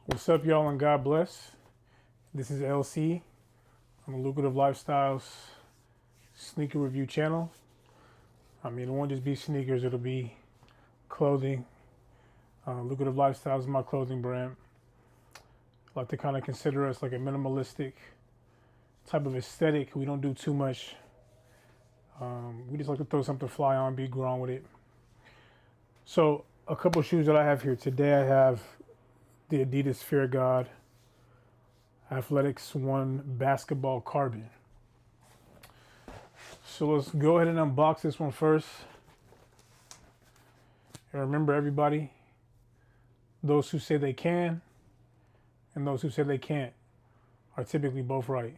What's up, y'all, and God bless. This is LC on the Lucrative Lifestyles sneaker review channel. I mean, it won't just be sneakers, it'll be clothing. Lucrative Lifestyles is my clothing brand. I like to kind of consider us like a minimalistic type of aesthetic. We don't do too much. We just like to throw something fly on, be grown with it. So, a couple shoes that I have here today, I have the Adidas Fear of God Athletics 1 Basketball Carbon. So let's go ahead and unbox this one first. And remember, everybody, those who say they can and those who say they can't are typically both right.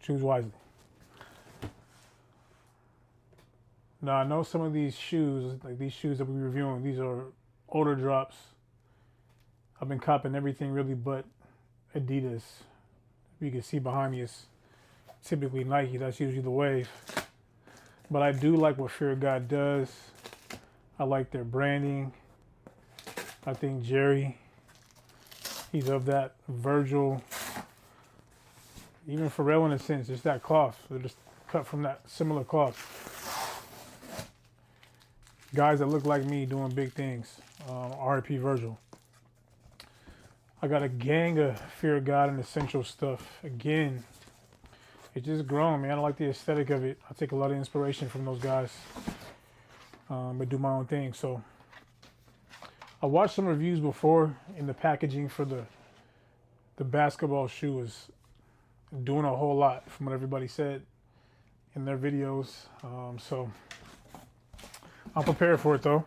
Choose wisely. Now, I know some of these shoes, like these shoes that we're reviewing, these are older drops. I've been copping everything really but Adidas. You can see behind me is typically Nike. That's usually the wave. But I do like what Fear of God does. I like their branding. I think Jerry, he's of that Virgil, even Pharrell in a sense. It's that cloth. They're just cut from that similar cloth. Guys that look like me doing big things. R.I.P. Virgil. I got a gang of Fear of God and Essential stuff. Again, it's just grown, man. I like the aesthetic of it. I take a lot of inspiration from those guys, but do my own thing. So I watched some reviews before, and the packaging for the basketball shoe is doing a whole lot from what everybody said in their videos. So I'm prepared for it though.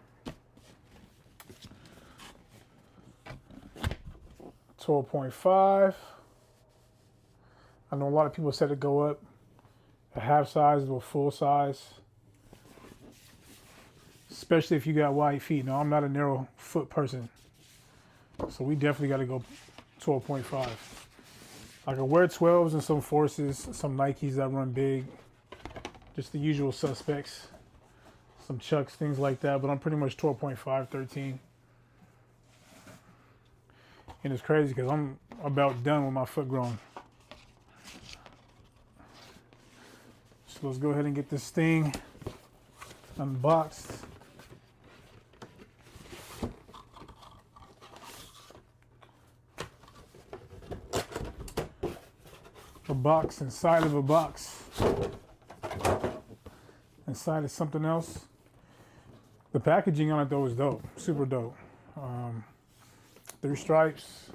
12.5. I know a lot of people said to go up a half size to a full size, especially if you got wide feet. Now, I'm not a narrow foot person, so we definitely got to go 12.5. I can wear 12s and some Forces, some Nikes that run big, just the usual suspects, some Chucks, things like that, but I'm pretty much 12.5, 13. And it's crazy because I'm about done with my foot growing. So let's go ahead and get this thing unboxed. A box inside of a box. Inside is something else. The packaging on it though is dope, super dope. 3 stripes.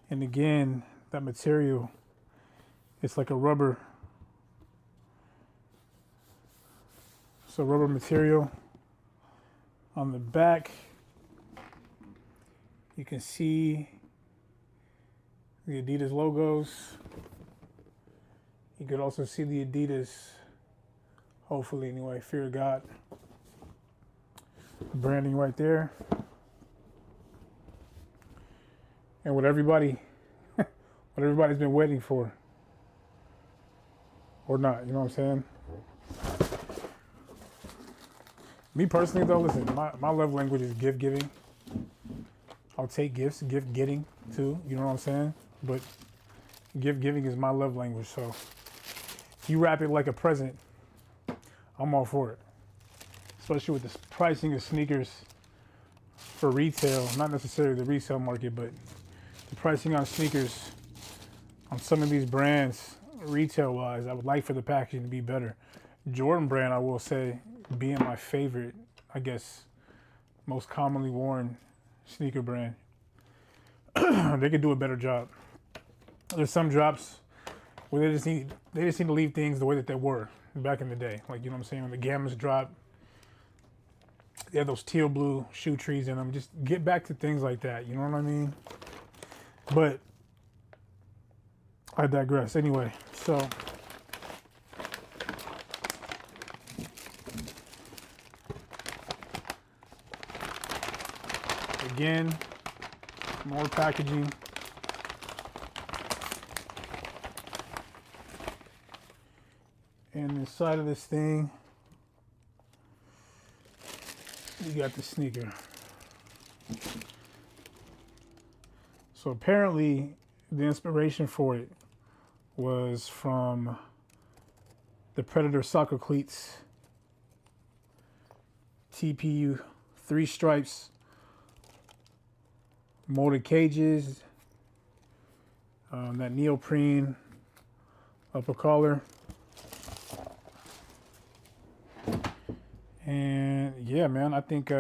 And again, that material, it's like a rubber. So rubber material. On the back, you can see the Adidas logos. You could also see the Adidas, hopefully anyway, Fear of God branding right there. And what everybody's been waiting for. Or not, you know what I'm saying? Me personally though, listen, my love language is gift giving. I'll take gifts, gift getting too, you know what I'm saying? But gift giving is my love language, so if you wrap it like a present, I'm all for it. Especially with the pricing of sneakers for retail, not necessarily the resale market, but the pricing on sneakers on some of these brands, retail wise, I would like for the packaging to be better. Jordan brand, I will say, being my favorite, I guess, most commonly worn sneaker brand, they could do a better job. There's some drops where they just need to leave things the way that they were back in the day. Like, you know what I'm saying? When the Gammas dropped, they had those teal blue shoe trees in them. Just get back to things like that. You know what I mean? But I digress. Anyway, so again, more packaging. And inside of this thing, you got the sneaker. So apparently the inspiration for it was from the Predator soccer cleats, TPU 3 stripes, molded cages, that neoprene upper collar. And yeah, man, I think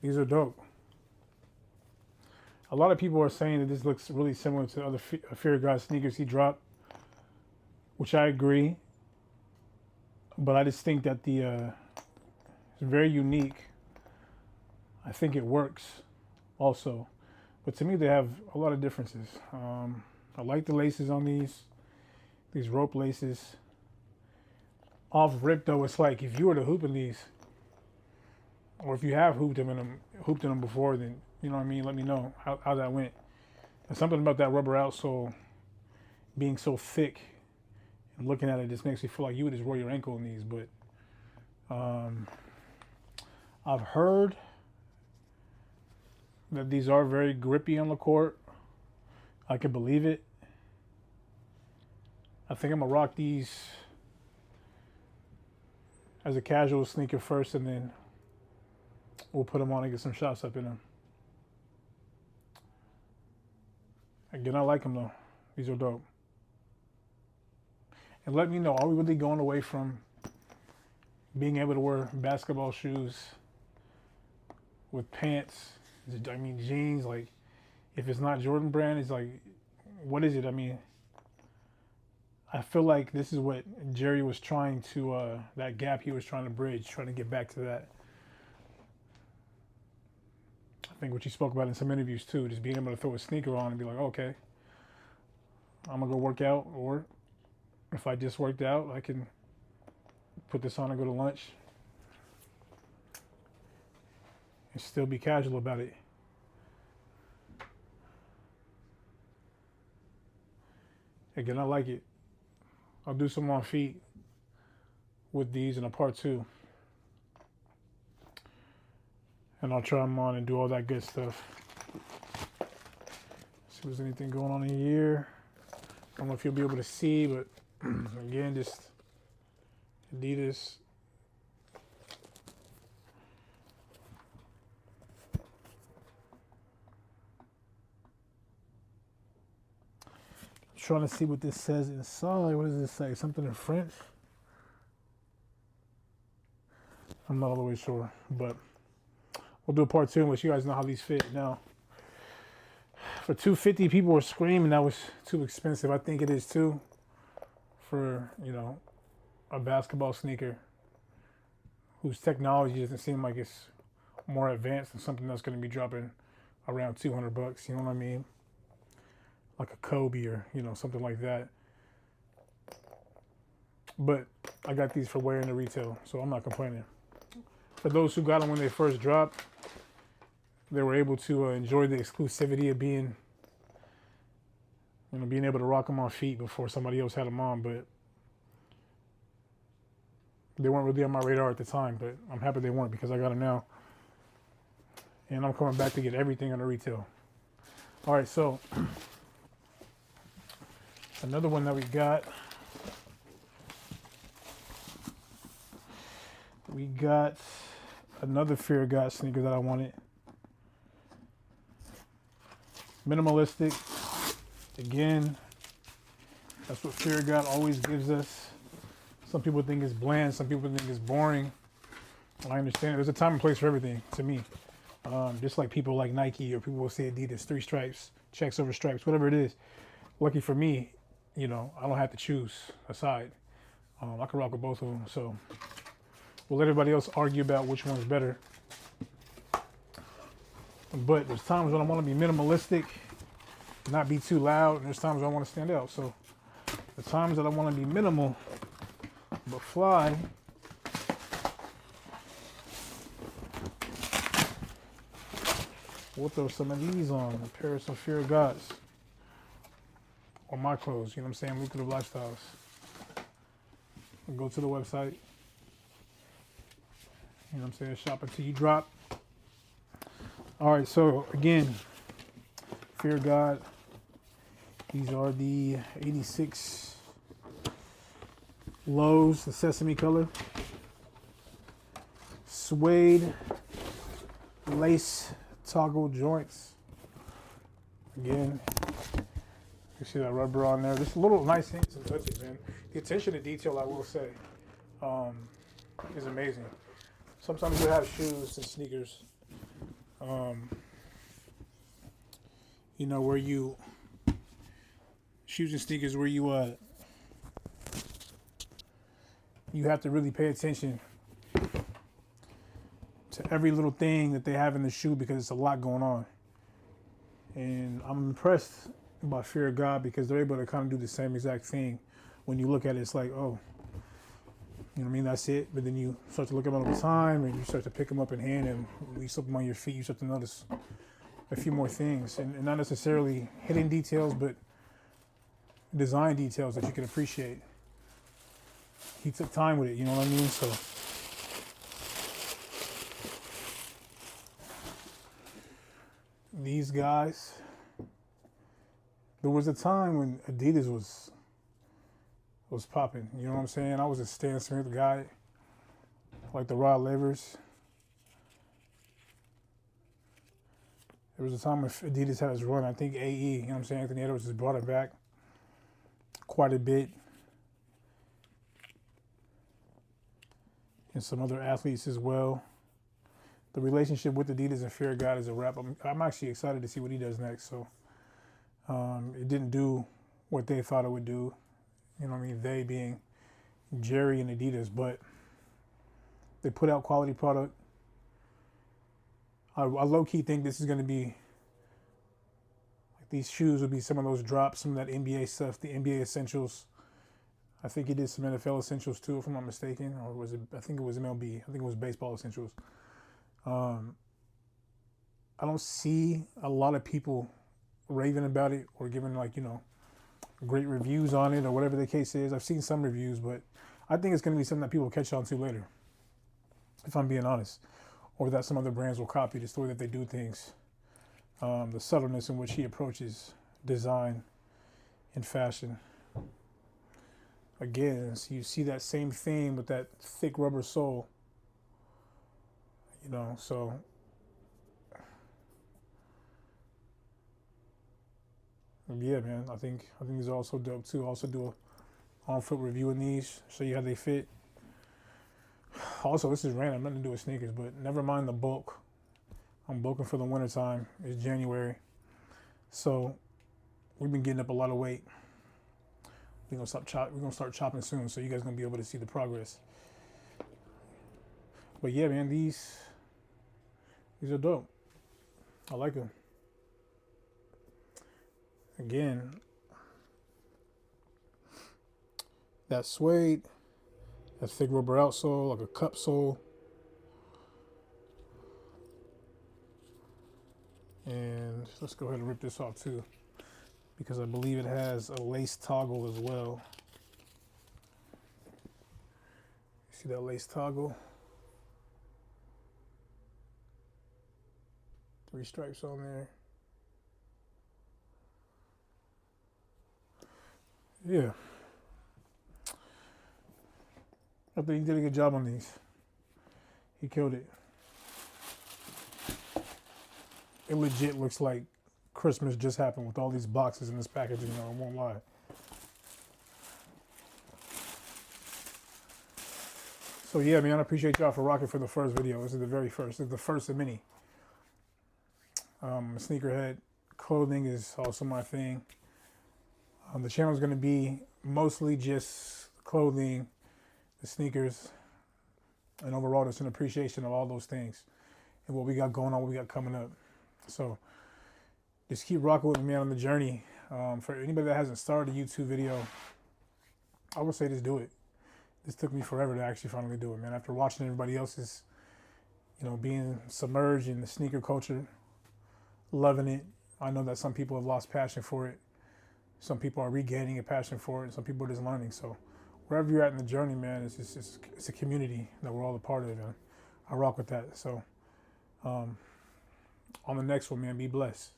these are dope. A lot of people are saying that this looks really similar to other Fear God sneakers he dropped, which I agree. But I just think that it's very unique. I think it works also. But to me, they have a lot of differences. I like the laces on these rope laces. Off rip though, it's like if you were to hoop in these, or if you have hooped in them before, then you know what I mean. Let me know how that went. There's something about that rubber outsole being so thick, and looking at it just makes me feel like you would just roll your ankle in these. But I've heard that these are very grippy on the court. I can believe it. I think I'm gonna rock these as a casual sneaker first, and then we'll put them on and get some shots up in them. Again, I like them though. These are dope. And let me know, are we really going away from being able to wear basketball shoes with pants? I mean, jeans, like, if it's not Jordan brand, it's like, what is it? I mean, I feel like this is what Jerry was trying to, that gap he was trying to bridge, trying to get back to that. I think what you spoke about in some interviews too, just being able to throw a sneaker on and be like, okay, I'm gonna go work out, or if I just worked out, I can put this on and go to lunch and still be casual about it. Again, I like it. I'll do some on feet with these in a part 2. And I'll try them on and do all that good stuff. See if there's anything going on in here. I don't know if you'll be able to see, but again, just Adidas. Trying to see what this says inside. What does this say? Something in French? I'm not all the way sure, but we'll do a part 2 and let you guys know how these fit. Now, for $250, people were screaming that was too expensive. I think it is too, for, you know, a basketball sneaker whose technology doesn't seem like it's more advanced than something that's going to be dropping around $200. You know what I mean? Like a Kobe or, you know, something like that. But I got these for wearing the retail, so I'm not complaining. For those who got them when they first dropped, they were able to enjoy the exclusivity of being, you know, being able to rock them on feet before somebody else had them on. But they weren't really on my radar at the time, but I'm happy they weren't, because I got them now. And I'm coming back to get everything on the retail. All right, so another one that we got another Fear God sneaker that I wanted. Minimalistic. Again, that's what Fear God always gives us. Some people think it's bland, some people think it's boring. I understand. There's a time and place for everything, to me. Just like people like Nike, or people will say Adidas, 3 stripes, checks over stripes, whatever it is. Lucky for me, you know, I don't have to choose a side. I can rock with both of them. So we'll let everybody else argue about which one's better. But there's times when I want to be minimalistic, not be too loud, and there's times when I want to stand out. So the times that I want to be minimal but fly, we'll throw some of these on, a pair of some Fear Gods on my clothes, you know what I'm saying, lucrative lifestyles. I'll go to the website, you know what I'm saying, shop until you drop. All right, so again, Fear God. These are the 86 Lows, the sesame color. Suede lace toggle joints. Again, you see that rubber on there. Just little nice hints and touches, man. The attention to detail, I will say, is amazing. Sometimes you have shoes and sneakers, you know, where you, shoes and sneakers where you have to really pay attention to every little thing that they have in the shoe because it's a lot going on. And I'm impressed by Fear of God because they're able to kind of do the same exact thing. When you look at it, it's like, oh, you know what I mean? That's it. But then you start to look at them over time and you start to pick them up in hand, and when you slip them on your feet, you start to notice a few more things. And not necessarily hidden details, but design details that you can appreciate. He took time with it, you know what I mean? So these guys, there was a time when Adidas was popping, you know what I'm saying? I was a Stan Smith guy, like the Rod Lavers. There was a time when Adidas had its run, I think AE, you know what I'm saying? Anthony Edwards just brought it back quite a bit. And some other athletes as well. The relationship with Adidas and Fear of God is a wrap. I'm actually excited to see what he does next. So it didn't do what they thought it would do. You know what I mean? They being Jerry and Adidas, but they put out quality product. I low-key think this is going to be, like, these shoes will be some of those drops, some of that NBA stuff, the NBA essentials. I think he did some NFL essentials too, if I'm not mistaken, or was it? I think it was MLB. I think it was baseball essentials. I don't see a lot of people raving about it or giving, like, you know, great reviews on it or whatever the case is. I've seen some reviews, but I think it's going to be something that people catch on to later, if I'm being honest, or that some other brands will copy the way that they do things, the subtleness in which he approaches design and fashion. Again, so you see that same theme with that thick rubber sole, you know, so yeah, man, I think these are also dope too. Also do a on-foot review in these, show you how they fit. Also, this is random, nothing to do with sneakers, but never mind the bulk. I'm bulking for the winter time. It's January, so we've been getting up a lot of weight. We're gonna start chopping soon, so you guys gonna be able to see the progress. But yeah, man, these are dope. I like them. Again, that suede, that thick rubber outsole, like a cup sole. And let's go ahead and rip this off too, because I believe it has a lace toggle as well. See that lace toggle? 3 stripes on there. Yeah. I think he did a good job on these. He killed it. It legit looks like Christmas just happened with all these boxes in this packaging, I won't lie. So yeah, man, I appreciate y'all for rocking for the first video. This is the very first. This is the first of many. Sneakerhead clothing is also my thing. The channel is going to be mostly just clothing, the sneakers, and overall just an appreciation of all those things and what we got going on, what we got coming up. So just keep rocking with me on the journey. For anybody that hasn't started a YouTube video, I would say just do it. This took me forever to actually finally do it, man. After watching everybody else's, you know, being submerged in the sneaker culture, loving it. I know that some people have lost passion for it. Some people are regaining a passion for it. Some people are just learning. So wherever you're at in the journey, man, it's a community that we're all a part of, and I rock with that. So on the next one, man, be blessed.